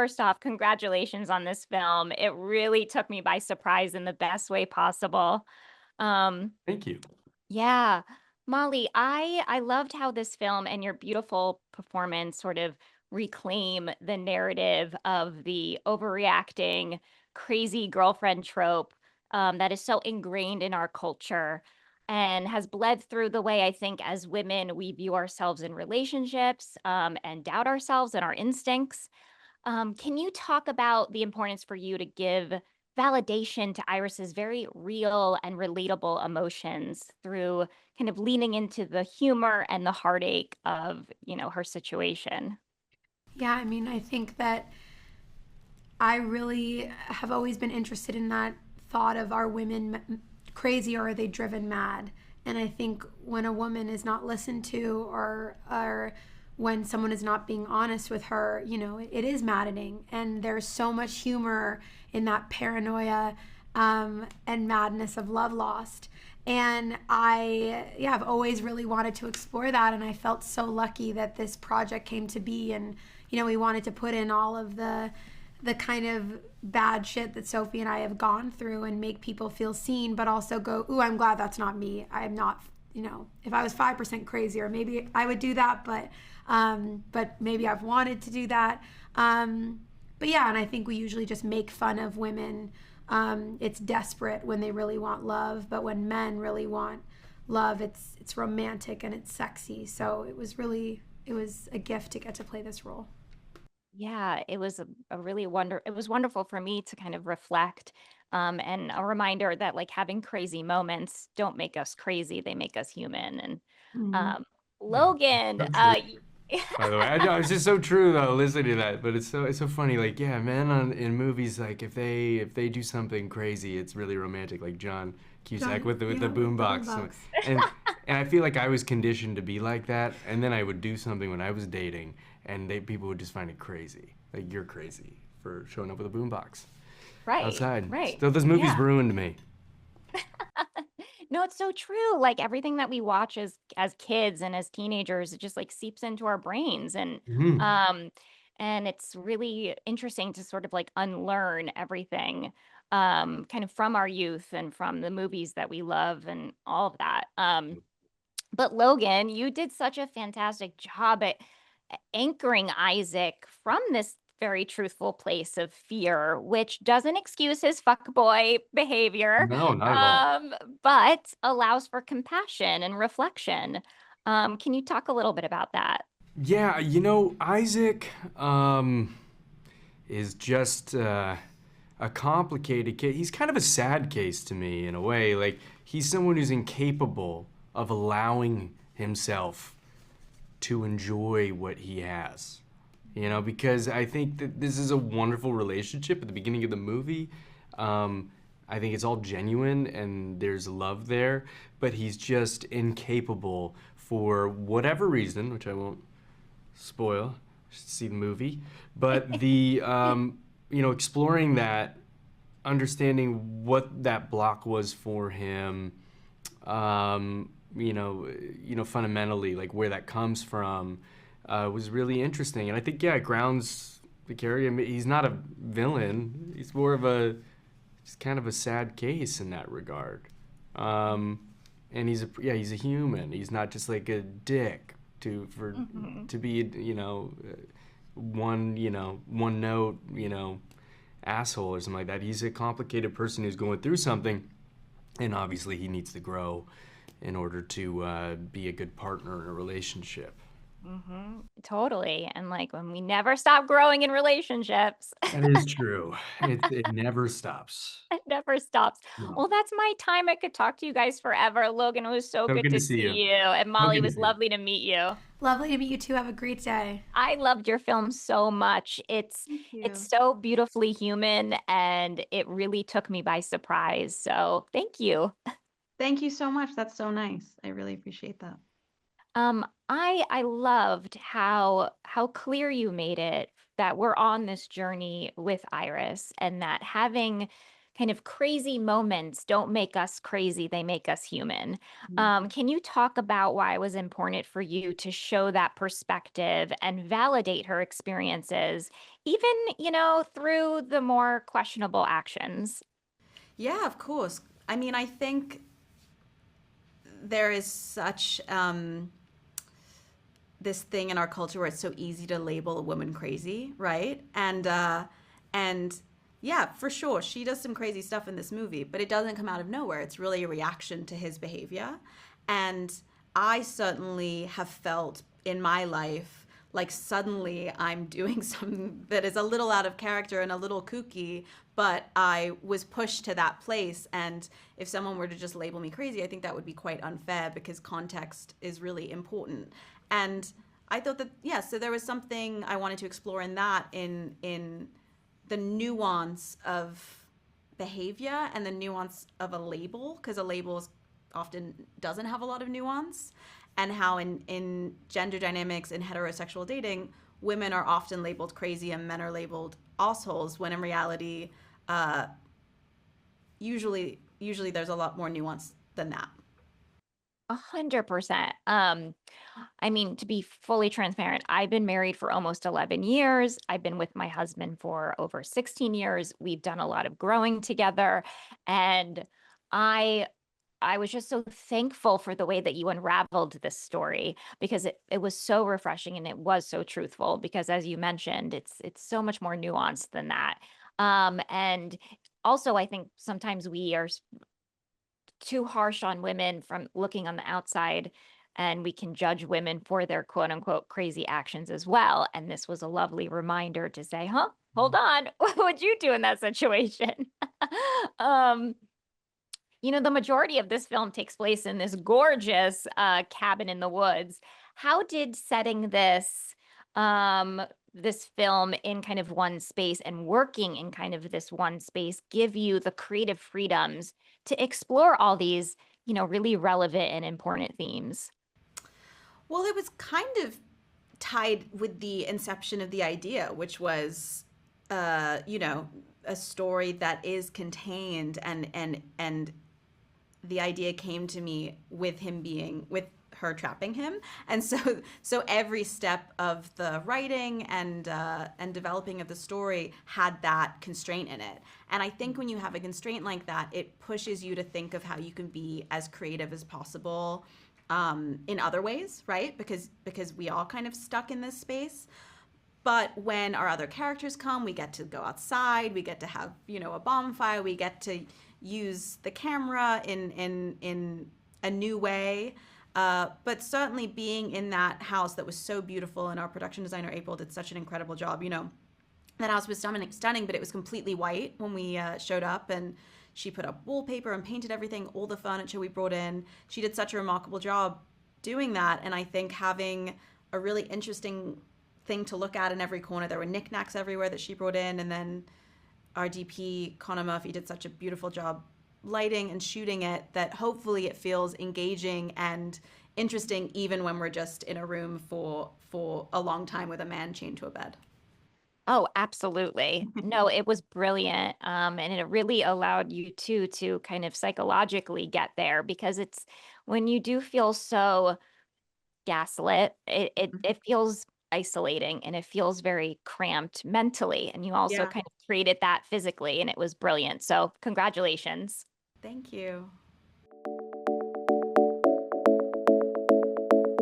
first off, congratulations on this film. It really took me by surprise in the best way possible. Um, Thank you. yeah. Molly, I loved how this film and your beautiful performance sort of reclaim the narrative of the overreacting, crazy girlfriend trope that is so ingrained in our culture and has bled through the way I think as women we view ourselves in relationships and doubt ourselves and our instincts. Can you talk about the importance for you to give validation to Iris's very real and relatable emotions through kind of leaning into the humor and the heartache of, her situation? Yeah, I mean, I think that I really have always been interested in that thought of, are women crazy or are they driven mad? And I think when a woman is not listened to, or when someone is not being honest with her, it is maddening. And there's so much humor in that paranoia and madness of love lost. And I've always really wanted to explore that. And I felt so lucky that this project came to be. And, we wanted to put in all of the kind of bad shit that Sophie and I have gone through and make people feel seen, but also go, ooh, I'm glad that's not me. I'm not, if I was 5% crazier, maybe I would do that, but maybe I've wanted to do that. But yeah, and I think we usually just make fun of women. It's desperate when they really want love, but when men really want love, it's romantic and it's sexy. So it was a gift to get to play this role. Yeah, it was it was wonderful for me to kind of reflect and a reminder that like having crazy moments don't make us crazy, they make us human. And Mm-hmm. um, Yeah, Logan, so true. By the way, I know it's just so true though. Listening to that, but it's so funny. Like, yeah, men in movies, like if they do something crazy, it's really romantic. Like John Cusack John, with the yeah, with the boombox, boombox. and and I feel like I was conditioned to be like that, and then I would do something when I was dating, and people would just find it crazy. Like, you're crazy for showing up with a boombox right, outside. right. So those movies Yeah. ruined me. No, it's so true. Like everything that we watch as kids and as teenagers, it just like seeps into our brains Mhm. um and it's really interesting to sort of like unlearn everything kind of from our youth and from the movies that we love and all of that. But Logan, you did such a fantastic job at anchoring Isaac from this very truthful place of fear, which doesn't excuse his fuckboy behavior, No, not at all. um, but allows for compassion and reflection. Can you talk a little bit about that? Yeah, Isaac is just a complicated case. He's kind of a sad case to me in a way. Like, he's someone who's incapable of allowing himself to enjoy what he has. Because I think that this is a wonderful relationship at the beginning of the movie. Um, I think it's all genuine and there's love there, but he's just incapable for whatever reason, which I won't spoil. See the movie, but the exploring that, understanding what that block was for him, fundamentally, like where that comes from, was really interesting. And I think, yeah, it grounds the character. I mean, he's not a villain. He's more of just kind of a sad case in that regard. Um, and he's a human. He's not just like a dick Mhm. to be, one note, asshole or something like that. He's a complicated person who's going through something, and obviously he needs to grow in order to be a good partner in a relationship. Totally. And like when we never stop growing in relationships. That is true. It never stops. It never stops. No. Well, that's my time. I could talk to you guys forever. Logan, it was so So good good to to see you. see you. And So Molly, it good to was see you. lovely to meet you. Lovely to meet you too. Have a great day. I loved your film so much. Thank It's you. so beautifully human and it really took me by surprise. So, thank you. Thank you so much. That's so nice. I really appreciate that. I loved how clear you made it that we're on this journey with Iris and that having kind of crazy moments don't make us crazy, they make us human. Can you talk about why it was important for you to show that perspective and validate her experiences, even, through the more questionable actions? Yeah, of course. I mean, I think there is such this thing in our culture where it's so easy to label a woman crazy, right? And yeah, for sure, she does some crazy stuff in this movie, but it doesn't come out of nowhere. It's really a reaction to his behavior. And I certainly have felt in my life like suddenly I'm doing something that is a little out of character and a little kooky, but I was pushed to that place. And if someone were to just label me crazy, I think that would be quite unfair because context is really important. And I thought that, yeah, so there was something I wanted to explore in that, in the nuance of behavior and the nuance of a label, because a label often doesn't have a lot of nuance, and how in gender dynamics in heterosexual dating, women are often labeled crazy and men are labeled assholes, when in reality, usually there's a lot more nuance than that. 100%. I mean, to be fully transparent, I've been married for almost 11 years. I've been with my husband for over 16 years. We've done a lot of growing together. And I I was just so thankful for the way that you unraveled this story, because it was so refreshing and it was so truthful, because as you mentioned, it's so much more nuanced than that. And also I think sometimes we are too harsh on women from looking on the outside, and we can judge women for their quote unquote crazy actions as well. And this was a lovely reminder to say, huh, hold on, what would you do in that situation? um the majority of this film takes place in this gorgeous cabin in the woods. How did setting this film in kind of one space and working in kind of this one space give you the creative freedoms to explore all these, really relevant and important themes? Well, it was kind of tied with the inception of the idea, which was, a story that is contained, and the idea came to me with her trapping him. And so every step of the writing and developing of the story had that constraint in it. And I think when you have a constraint like that, it pushes you to think of how you can be as creative as possible, in other ways, right? Because we all kind of stuck in this space. But when our other characters come, we get to go outside, we get to have, a bonfire, we get to use the camera in a new way. But certainly being in that house that was so beautiful, and our production designer April did such an incredible job. That house was stunning, but it was completely white when we showed up, and she put up wallpaper and painted everything, all the furniture we brought in. She did such a remarkable job doing that, and I think having a really interesting thing to look at in every corner. There were knickknacks everywhere that she brought in, and then our DP Connor Murphy did such a beautiful job lighting and shooting it that hopefully it feels engaging and interesting even when we're just in a room for a long time with a man chained to a bed. Oh, absolutely. No, it was brilliant. And it really allowed you to kind of psychologically get there, because it's when you do feel so gaslit, it feels isolating and it feels very cramped mentally. And you also Yeah. kind of created that physically, and it was brilliant. So congratulations. Thank you.